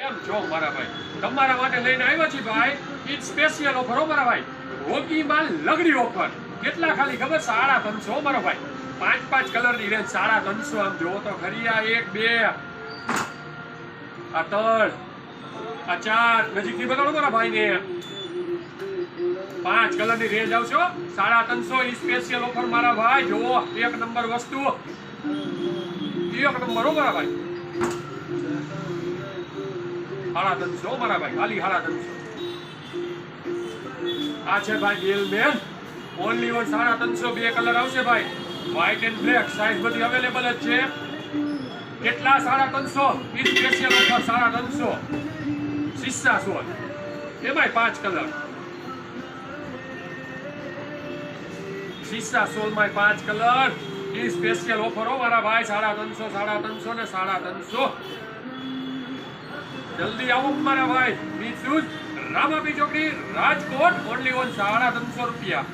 કેમ છો મારા ભાઈ? તમારા માટે લઈને આવ્યા છીએ ભાઈ ઈ સ્પેશિયલ ઓફર હો મારા ભાઈ. હોગીમાં લગડી ઓફર. કેટલા ખાલી ખબર? 350 હો મારા ભાઈ. 5 કલરની રેન્જ 350. આમ જોવો તો ખરી. આ 1 2 આ 3 આ 4 નજીકથી બતાડો મારા ભાઈને. 5 કલરની રેન્જ આવશે હો. 350 ઈ સ્પેશિયલ ઓફર મારા ભાઈ. જોવો એક નંબર વસ્તુ. એક નંબર હો મારા ભાઈ. 350 મારા ભાઈ. ખાલી 350. આ છે ભાઈ બેલમેન. Only one 350. બે કલર આવશે ભાઈ. White and black. સાઈઝ બધી અવેલેબલ જ છે. કેટલા? 350. ઈ સ્પેશિયલ ઓફર 350. શીશા સોલ એમાંય 5 કલર. શીશા સોલમાં 5 કલર. ઈ સ્પેશિયલ ઓફર હો મારા ભાઈ. 350 350 ને 350. જલ્દી આવો મારા ભાઈ. બીજું રામાપી ચોકડી રાજકોટ. ઓનલી ઓન 350 રૂપિયા.